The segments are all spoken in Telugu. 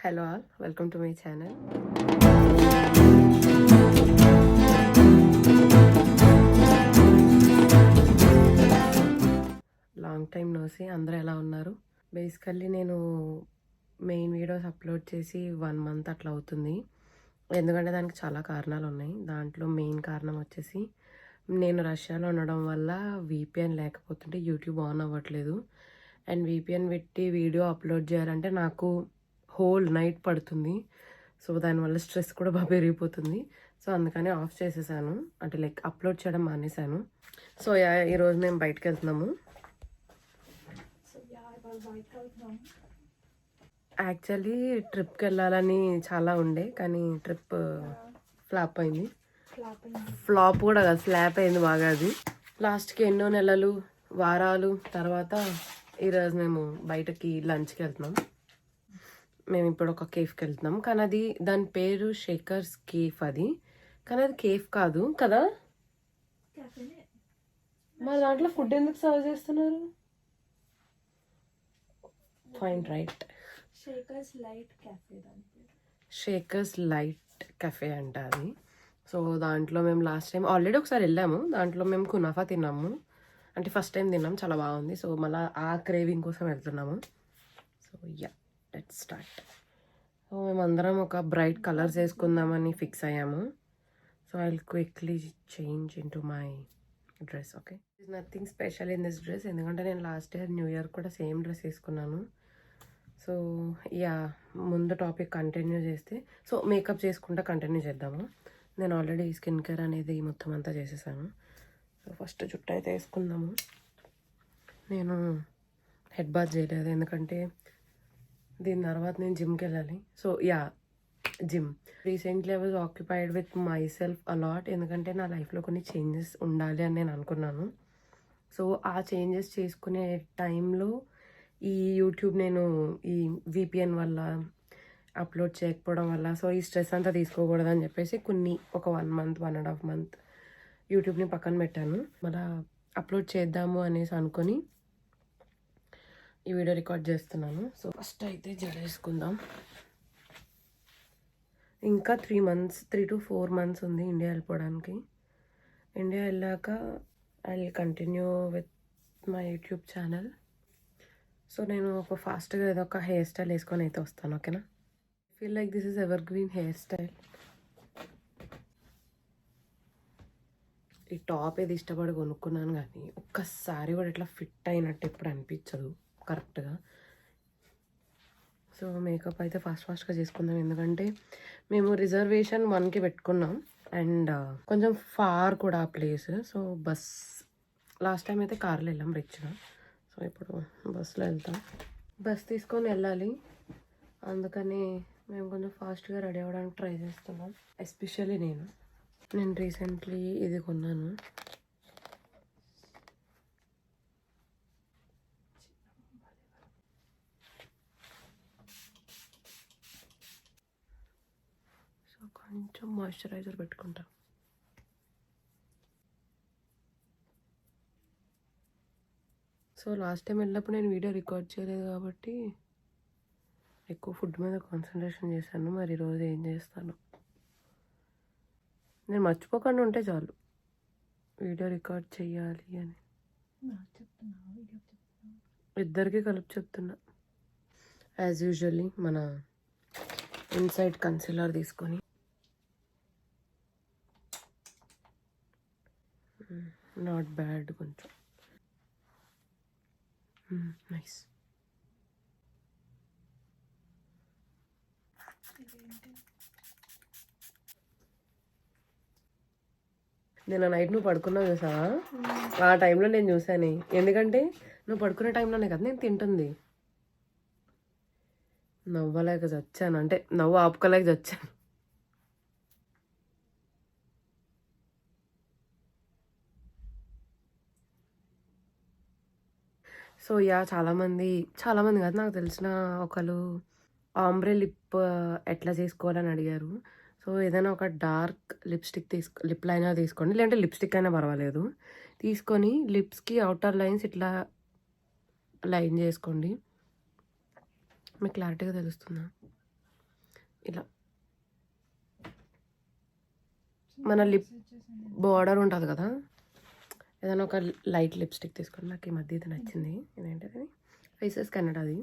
Hello all, welcome to my channel. Long time no see అందరూ ఎలా ఉన్నారు? బేసికల్లీ నేను మెయిన్ వీడియోస్ అప్లోడ్ చేసి 1 మంత్ అట్లా అవుతుంది. ఎందుకంటే దానికి చాలా కారణాలు ఉన్నాయి. దాంట్లో మెయిన్ కారణం వచ్చేసి నేను రష్యాలో ఉండడం వల్ల VPN లేకపోతుంటే యూట్యూబ్ ఆన్ అవ్వట్లేదు. అండ్ VPN పెట్టి వీడియో అప్లోడ్ చేయాలంటే నాకు హోల్ నైట్ పడుతుంది. సో దానివల్ల స్ట్రెస్ కూడా బాగా పెరిగిపోతుంది. సో అందుకని ఆఫ్ చేసేసాను, అంటే లైక్ అప్లోడ్ చేయడం మానేశాను. సో ఈరోజు మేము బయటకు వెళ్తున్నాము. యాక్చువల్లీ ట్రిప్కి వెళ్ళాలని చాలా ఉండే, కానీ ట్రిప్ ఫ్లాప్ అయింది. ఫ్లాప్ కూడా కాదు, స్లాప్ అయింది బాగా. అది లాస్ట్కి ఎన్నో నెలలు వారాలు తర్వాత ఈరోజు మేము బయటకి లంచ్కి వెళ్తున్నాం. మేము ఇప్పుడు ఒక కేఫ్కి వెళ్తున్నాం, కానీ అది దాని పేరు షేకర్స్ కేఫ్. అది కానీ అది కేఫ్ కాదు కదా. మా దాంట్లో ఫుడ్ ఎందుకు సర్వ్ చేస్తున్నారు? Fine, right. Shakers light cafe అంట అది. సో దాంట్లో మేము లాస్ట్ టైం ఆల్రెడీ ఒకసారి వెళ్ళాము. దాంట్లో మేము కునాఫా తిన్నాము, అంటే ఫస్ట్ టైం తిన్నాము, చాలా బాగుంది. సో మళ్ళీ ఆ క్రేవింగ్ కోసం వెళ్తున్నాము. So let's start. సో మేమందరం ఒక బ్రైట్ కలర్స్ వేసుకుందామని ఫిక్స్ అయ్యాము. So I will quickly change in to my dress. Okay, is nothing special in this dress, ఎందుకంటే నేను లాస్ట్ ఇయర్ న్యూ ఇయర్ కూడా సేమ్ డ్రెస్ వేసుకున్నాను. సో ముందు టాపిక్ కంటిన్యూ చేస్తే, సో మేకప్ చేసుకుంటా కంటిన్యూ చేద్దాము. నేను ఆల్రెడీ స్కిన్ కేర్ అనేది మొత్తం అంతా చేసేసాను. సో ఫస్ట్ జుట్టు అయితే వేసుకుందాము. నేను హెడ్ బాత్ చేయలేదు, ఎందుకంటే దీని తర్వాత నేను జిమ్కి వెళ్ళాలి. So gym. Recently I was occupied with myself a lot, ఎందుకంటే నా లైఫ్లో కొన్ని చేంజెస్ ఉండాలి అని నేను అనుకున్నాను. సో ఆ చేంజెస్ చేసుకునే టైంలో ఈ యూట్యూబ్ నేను ఈ VPN వల్ల అప్లోడ్ చేయకపోవడం వల్ల, సో ఈ స్ట్రెస్ అంతా తీసుకోకూడదని చెప్పేసి ఒక 1 మంత్ 1.5 మంత్ యూట్యూబ్ని పక్కన పెట్టాను. మళ్ళీ అప్లోడ్ చేద్దాము అనేసి అనుకొని ఈ వీడియో రికార్డ్ చేస్తున్నాను. సో ఫస్ట్ అయితే జడ వేసుకుందాం. ఇంకా 3 to 4 months ఉంది ఇండియా వెళ్ళిపోవడానికి. ఇండియా వెళ్ళాక I will continue with my YouTube channel. So నేను ఒక ఫాస్ట్గా ఏదో ఒక హెయిర్ స్టైల్ వేసుకొని అయితే వస్తాను, ఓకేనా? Feel like this is ever green hair style. ఈ టాప్ ఏది ఇష్టపడి కొనుక్కున్నాను, కానీ ఒక్కసారి కూడా ఇట్లా ఫిట్ అయినట్టు ఎప్పుడు అనిపించదు కరెక్ట్గా. సో మేకప్ అయితే ఫాస్ట్గా చేసుకుందాం, ఎందుకంటే మేము రిజర్వేషన్ 1కి పెట్టుకున్నాం. అండ్ కొంచెం ఫార్ కూడా ఆ place. So bus last time అయితే కార్లో వెళ్ళాం రిచ్గా. సో ఇప్పుడు బస్సులో వెళ్తాం. బస్ తీసుకొని వెళ్ళాలి, అందుకని మేము కొంచెం ఫాస్ట్గా రెడీ అవ్వడానికి ట్రై చేస్తున్నాం. ఎస్పెషల్లీ నేను రీసెంట్లీ ఇది కొన్నాను. సో కొంచెం మాయిశ్చరైజర్ పెట్టుకుంటాం. సో లాస్ట్ టైం వెళ్ళినప్పుడు నేను వీడియో రికార్డ్ చేయలేదు కాబట్టి ఎక్కువ ఫుడ్ మీద కాన్సన్ట్రేషన్ చేశాను. మరి ఈరోజు ఏం చేస్తాను, నేను మర్చిపోకుండా ఉంటే చాలు వీడియో రికార్డ్ చెయ్యాలి అని. ఇద్దరికి కలిపి చెప్తున్నా. యాజ్ యూజువల్లీ మన ఇన్సైడ్ కన్సిలర్ తీసుకొని నాట్ బ్యాడ్, కొంచెం నైస్. నేను నైట్ నువ్వు పడుకున్నావు చూసావా, ఆ టైంలో నేను చూసాను. ఎందుకంటే నువ్వు పడుకునే టైంలోనే కదా నేను తింటుంది. నవ్వలేక చచ్చాను, అంటే నవ్వు ఆపుకోలేక చచ్చాను. సో చాలామంది కాదు, నాకు తెలిసిన ఒకరు ఆంబ్రే లిప్ ఎట్లా చేసుకోవాలని అడిగారు. సో ఏదైనా ఒక డార్క్ లిప్ లైనర్ తీసుకోండి, లేదంటే లిప్స్టిక్ అయినా పర్వాలేదు. తీసుకొని లిప్స్కి అవుటర్ లైన్స్ ఇట్లా లైన్ చేసుకోండి. మీకు క్లారిటీగా తెలుస్తుందా? ఇలా మన లిప్ బార్డర్ ఉంటుంది కదా, ఏదైనా ఒక లైట్ లిప్స్టిక్ తీసుకోండి. నాకు ఈ మధ్య ఇది నచ్చింది. ఇదేంటది, ఫేసెస్ కెనడాది.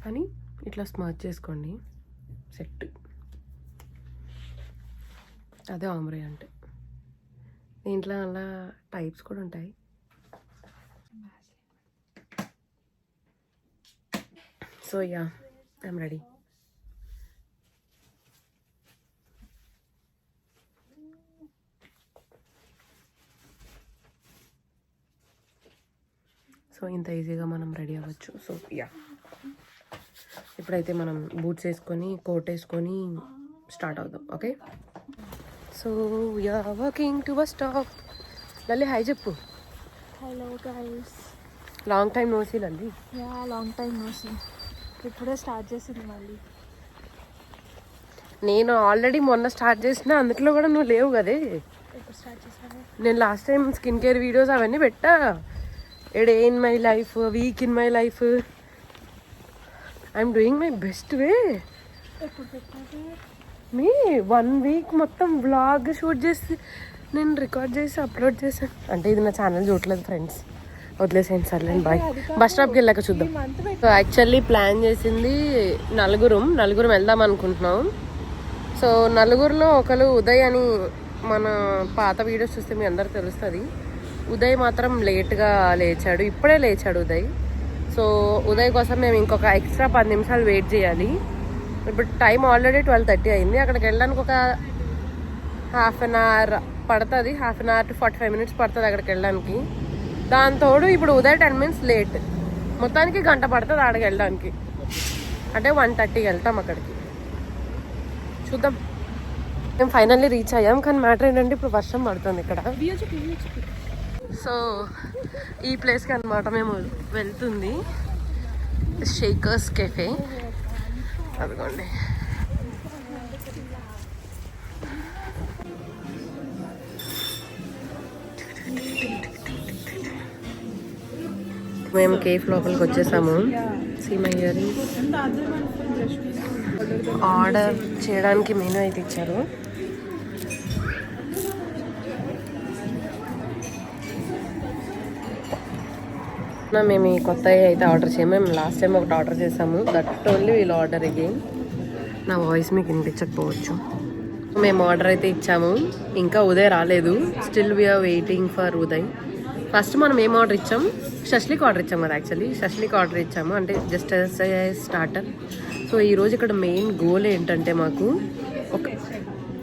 అని ఇట్లా స్మర్చ్ చేసుకోండి, సెట్. అదే ఆమ్రే అంటే. దీంట్లో అలా టైప్స్ కూడా ఉంటాయి. So yeah, I'm ready. So ఇంత ఈజీగా మనం రెడీ అవ్వచ్చు. సో యా, ఇప్పుడైతే మనం బూట్స్ వేసుకొని కోట్ వేసుకొని స్టార్ట్ అవుదాం. Okay, so we are walking to bus stop. Lalli hi చెప్పు. Hello guys, long time no see Lalli. Yeah long time no see. ఇప్పుడే స్టార్ట్ చేసింది మళ్ళీ. నేను ఆల్రెడీ మొన్న స్టార్ట్ చేసిన, అందులో కూడా నువ్వు లేవు కదే. ఎప్పుడు స్టార్ట్ చేసాను? నేను last time skin care videos అవన్నీ పెట్టా. A day in my life, week in my life, I'm doing my best way. ఎప్పుడు పెట్టాలి? మీ 1 వీక్ మొత్తం వ్లాగ్ షూట్ చేసి నేను రికార్డ్ చేసి అప్లోడ్ చేశాను. అంటే ఇది నా ఛానల్ చూడలేదు ఫ్రెండ్స్, వదిలేసేయండి. సర్లేండి, బాయ్. బస్ స్టాప్కి వెళ్ళాక చూద్దాం. సో యాక్చువల్లీ ప్లాన్ చేసింది నలుగురం వెళ్దాం అనుకుంటున్నాం. సో నలుగురిలో ఒకరు ఉదయ్ అని, మన పాత వీడియోస్ చూస్తే మీ అందరికి తెలుస్తుంది. ఉదయ్ మాత్రం లేట్గా లేచాడు, ఇప్పుడే లేచాడు ఉదయ్. సో ఉదయ్ కోసం మేము ఇంకొక ఎక్స్ట్రా 10 నిమిషాలు వెయిట్ చేయాలి. ఇప్పుడు టైం ఆల్రెడీ 12:30 అయింది. అక్కడికి వెళ్ళడానికి ఒక హాఫ్ అన్ అవర్ పడుతుంది, half an hour to 45 minutes పడుతుంది అక్కడికి వెళ్ళడానికి. దాంతోడు ఇప్పుడు ఉదయ్ 10 minutes లేట్, మొత్తానికి గంట పడుతుంది అక్కడికి వెళ్ళడానికి. అంటే 1:30కి వెళ్తాం అక్కడికి. చూద్దాం. మేము ఫైనల్లీ రీచ్ అయ్యాం, కానీ మ్యాటర్ ఏంటంటే ఇప్పుడు వర్షం పడుతుంది ఇక్కడ. సో ఈ ప్లేస్కి అనమాట మేము వెళ్తుంది, షేకర్స్ కెఫే. అదిగోండి, మేము కేఫ్ లోపలికి వచ్చేసాము. సీమయ్యారి ఆర్డర్ చేయడానికి మెనూ అయితే ఇచ్చారు. మేము ఈ కొత్త అయితే ఆర్డర్ చేయము. మేము లాస్ట్ టైం ఒకటి ఆర్డర్ చేసాము, that only we'll order again. నా వాయిస్ మీకు వినిపించకపోవచ్చు. మేము ఆర్డర్ అయితే ఇచ్చాము, ఇంకా ఉదయ్ రాలేదు. Still we are waiting for Uday. First మనం ఏం ఆర్డర్ ఇచ్చాము, షష్లిక్ ఆర్డర్ ఇచ్చాము కదా. యాక్చువల్లీ షష్లిక్ ఆర్డర్ ఇచ్చాము, అంటే జస్ట్ స్టార్టర్. సో ఈరోజు ఇక్కడ మెయిన్ గోల్ ఏంటంటే, మాకు ఒక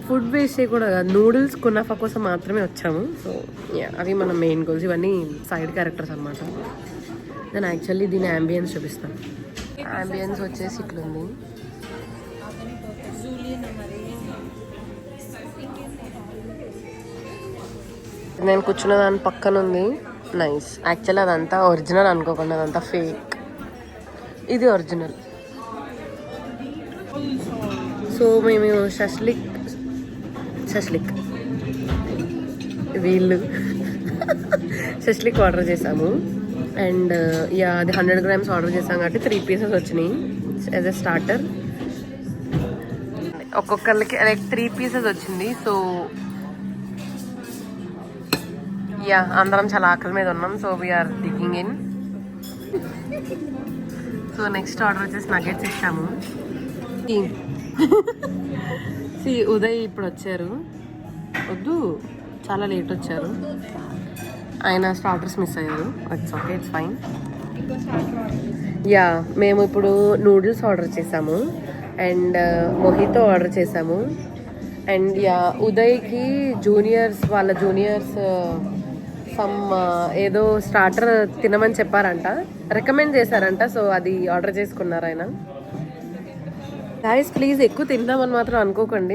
ఫుడ్ వేస్ట్ చేయకూడదు కదా, నూడిల్స్ కునాఫా కోసం మాత్రమే వచ్చాము. సో అవి మన మెయిన్ గోల్స్. ఇవన్నీ సైడ్ క్యారెక్టర్స్ అనమాట. నేను యాక్చువల్లీ దీని యాంబియన్స్ చూపిస్తాను. యాంబియన్స్ వచ్చేసి ఇట్లుంది. నేను కూర్చున్న దాని పక్కన ఉంది నైస్. యాక్చువల్లీ అదంతా ఒరిజినల్ అనుకోకుండా, అదంతా ఫేక్, ఇది ఒరిజినల్. సో మేము షష్లిక్ వీళ్ళు షష్లిక్ ఆర్డర్ చేసాము. అండ్ యా, అది 100 grams ఆర్డర్ చేసాం కాబట్టి 3 pieces వచ్చినాయి యాజ్ ఎ స్టార్టర్. ఒక్కొక్కరికి లైక్ 3 pieces వచ్చింది. సో యా, అందరం చాలా ఆకలి మీద ఉన్నాం. So we are digging in. So next order వచ్చేసి నగెట్స్ ఇచ్చాము. ఉదయ్ ఇప్పుడు వచ్చారు, వద్దు చాలా లేట్ వచ్చారు. ఆయన స్టార్టర్స్ మిస్ అయ్యారు. It's okay, it's fine. Yeah, మేము ఇప్పుడు నూడిల్స్ ఆర్డర్ చేసాము అండ్ మొహితో ఆర్డర్ చేసాము. అండ్ యా, ఉదయ్కి వాళ్ళ జూనియర్స్ సమ్ ఏదో స్టార్టర్ తినమని చెప్పారంట, రికమెండ్ చేశారంట. సో అది ఆర్డర్ చేసుకున్నారు ఆయన. గైస్ ప్లీజ్ ఎక్కువ తిందామని మాత్రం అనుకోకండి.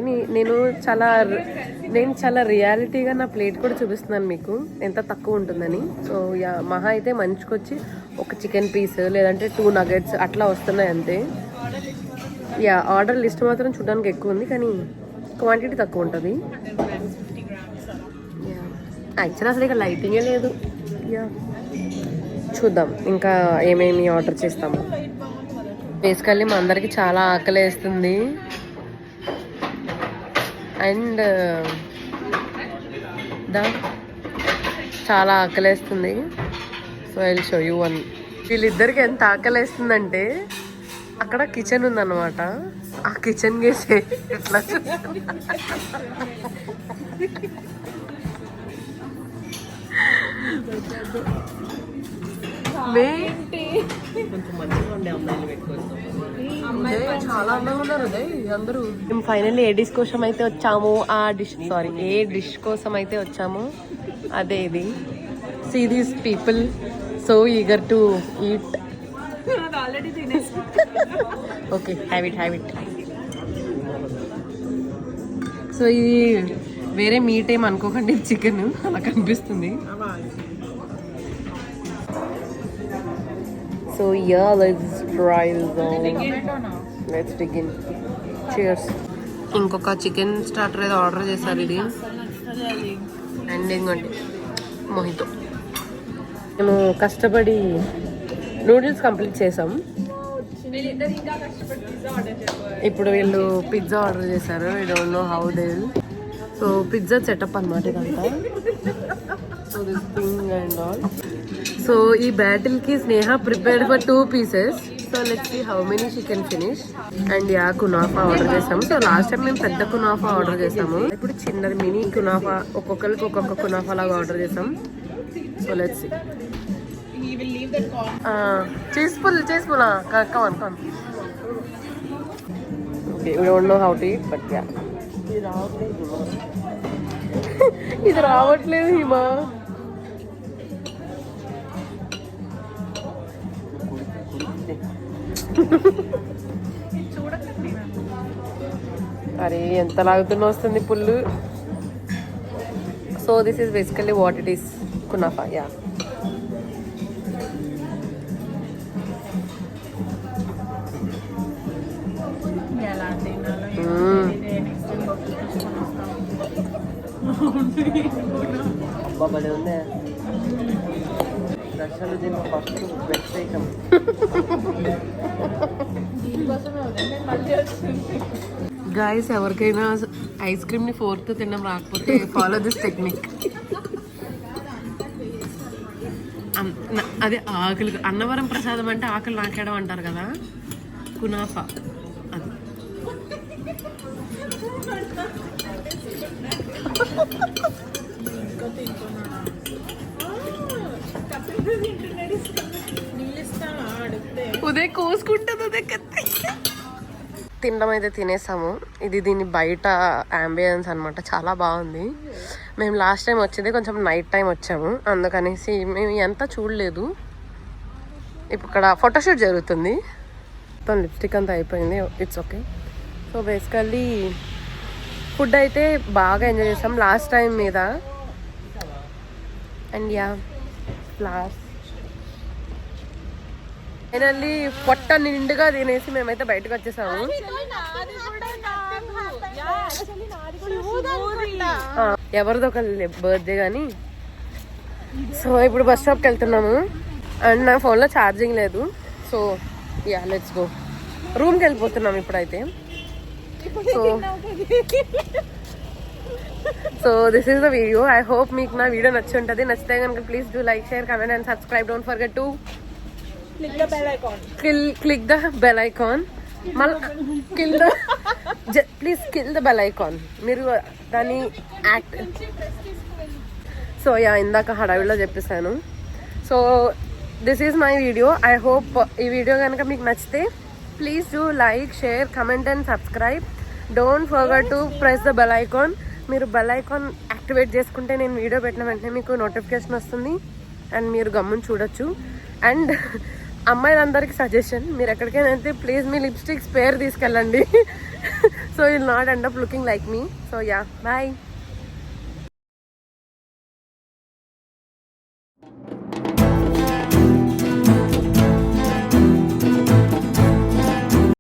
నేను చాలా రియాలిటీగా నా ప్లేట్ కూడా చూపిస్తున్నాను మీకు ఎంత తక్కువ ఉంటుందని. సో యా, మహా అయితే మంచుకొచ్చి ఒక చికెన్ పీస్ లేదంటే 2 nuggets అట్లా వస్తున్నాయి అంతే. యా, ఆర్డర్ లిస్ట్ మాత్రం చూడడానికి ఎక్కువ ఉంది, కానీ క్వాంటిటీ తక్కువ ఉంటుంది. యాక్చువల్లీ అసలు ఇక్కడ లైటింగే లేదు. యా చూద్దాం ఇంకా ఏమేమి ఆర్డర్ చేస్తాము. బేసికల్లీ మా అందరికి చాలా ఆకలి వేస్తుంది అండ్ చాలా ఆకలేస్తుంది. So I will show you one. వీళ్ళిద్దరికి ఎంత ఆకలేస్తుందంటే అక్కడ కిచెన్ ఉందన్నమాట. ఆ కిచెన్ గేసే ఎట్లా చాలా అందంగా ఉన్నారు అందరూ. మేము ఫైనల్లీ ఏ డిష్ కోసం అయితే వచ్చాము, ఏ డిష్ కోసం అయితే వచ్చాము అదే ఇది. See these people so eager to eat. Okay have it. So ఇది వేరే మీట్ ఏం అనుకోకండి, చికెన్ అలా కనిపిస్తుంది. So yeah let's try let's begin. Cheers. ఇంకొక చికెన్ స్టార్టర్ ఏదో ఆర్డర్ చేశారు ఇది అండ్ ఇంకోటి మొహితో. మేము కష్టపడి నూడిల్స్ కంప్లీట్ చేసాం. ఇప్పుడు వీళ్ళు పిజ్జా ఆర్డర్ చేశారు. I don't know how they will. So pizza setup అనమాట ఇదంతా. So this thing and all. So ఈ బ్యాటిల్ కి Sneha prepared for 2 pieces. So let's see how many she can finish. And yeah కునాఫా ఆర్డర్ చేసాము. సో లాస్ట్ టైం మేము పెద్ద కునాఫా ఆర్డర్ చేసాము. ఇప్పుడు చిన్నది మినీ కునాఫా, ఒక్కొక్కరికి ఒక్కొక్క కునాఫా లాగా ఆర్డర్ చేసాం. So let's see. Cheese pull come on. Okay, we don't know how to eat, but yeah. ఇది రావట్లేదు హిమా. అరే ఎంత లాగుతున్నా వస్తుంది పుల్లు. So this is basically what it is, kunafa. Yeah భలే ఉంది. దర్శనం దీన్ని ఫస్ట్ ప్రత్యేకం. గాయస్ ఎవరికైనా ఐస్ క్రీమ్ ని ఫోర్త్ తినడం రాకపోతే ఫాలో దిస్ టెక్నిక్. అదే ఆకలి, అన్నవరం ప్రసాదం అంటే ఆకలి నాకేయడం అంటారు కదా, కునాఫా అది. ఉదయం కోసుకుంటుంది ఉదయం కత్తి. తినడం అయితే తినేసాము. ఇది దీని బయట అంబియన్స్ అనమాట, చాలా బాగుంది. మేము లాస్ట్ టైం వచ్చేది కొంచెం నైట్ టైం వచ్చాము, అందుకనేసి మేము ఎంత చూడలేదు. ఇప్పుడు ఇక్కడ ఫోటోషూట్ జరుగుతుంది. మొత్తం లిప్స్టిక్ అంతా అయిపోయింది. It's okay. So basically food అయితే బాగా ఎంజాయ్ చేసాం లాస్ట్ టైం మీద. అండ్ యా ఫ్లవర్స్ ఫైనల్లీ పొట్ట నిండుగా తినేసి మేమైతే బయటకు వచ్చేసాము. ఎవరిదో ఒక బర్త్డే కానీ. సో ఇప్పుడు బస్ స్టాప్కి వెళ్తున్నాము అండ్ నా ఫోన్లో ఛార్జింగ్ లేదు. So yeah let's go. రూమ్కి వెళ్ళిపోతున్నాం ఇప్పుడైతే. So this is the video. I hope మీకు నా వీడియో నచ్చి ఉంటుంది. నచ్చితే కనుక please do like, share, comment and subscribe. Don't forget to click the bell icon. Please kill the bell icon. మీరు దాన్ని యాక్ట్. సో యా ఇందాక హడావిడిలో చెప్పేసాను. So this is my video. I hope ఈ వీడియో కనుక మీకు నచ్చితే please do like, share, comment and subscribe. Don't forget to press the bell icon. మీరు బెల్ ఐకాన్ యాక్టివేట్ చేసుకుంటే నేను వీడియో పెట్టిన వెంటనే మీకు నోటిఫికేషన్ వస్తుంది అండ్ మీరు గమ్ముని చూడొచ్చు. అండ్ అమ్మాయిలందరికీ సజెషన్, మీరు ఎక్కడికైనా అయితే ప్లీజ్ మీ లిప్స్టిక్ స్పేర్ తీసుకెళ్ళండి. So will not end up looking like me. So yeah bye.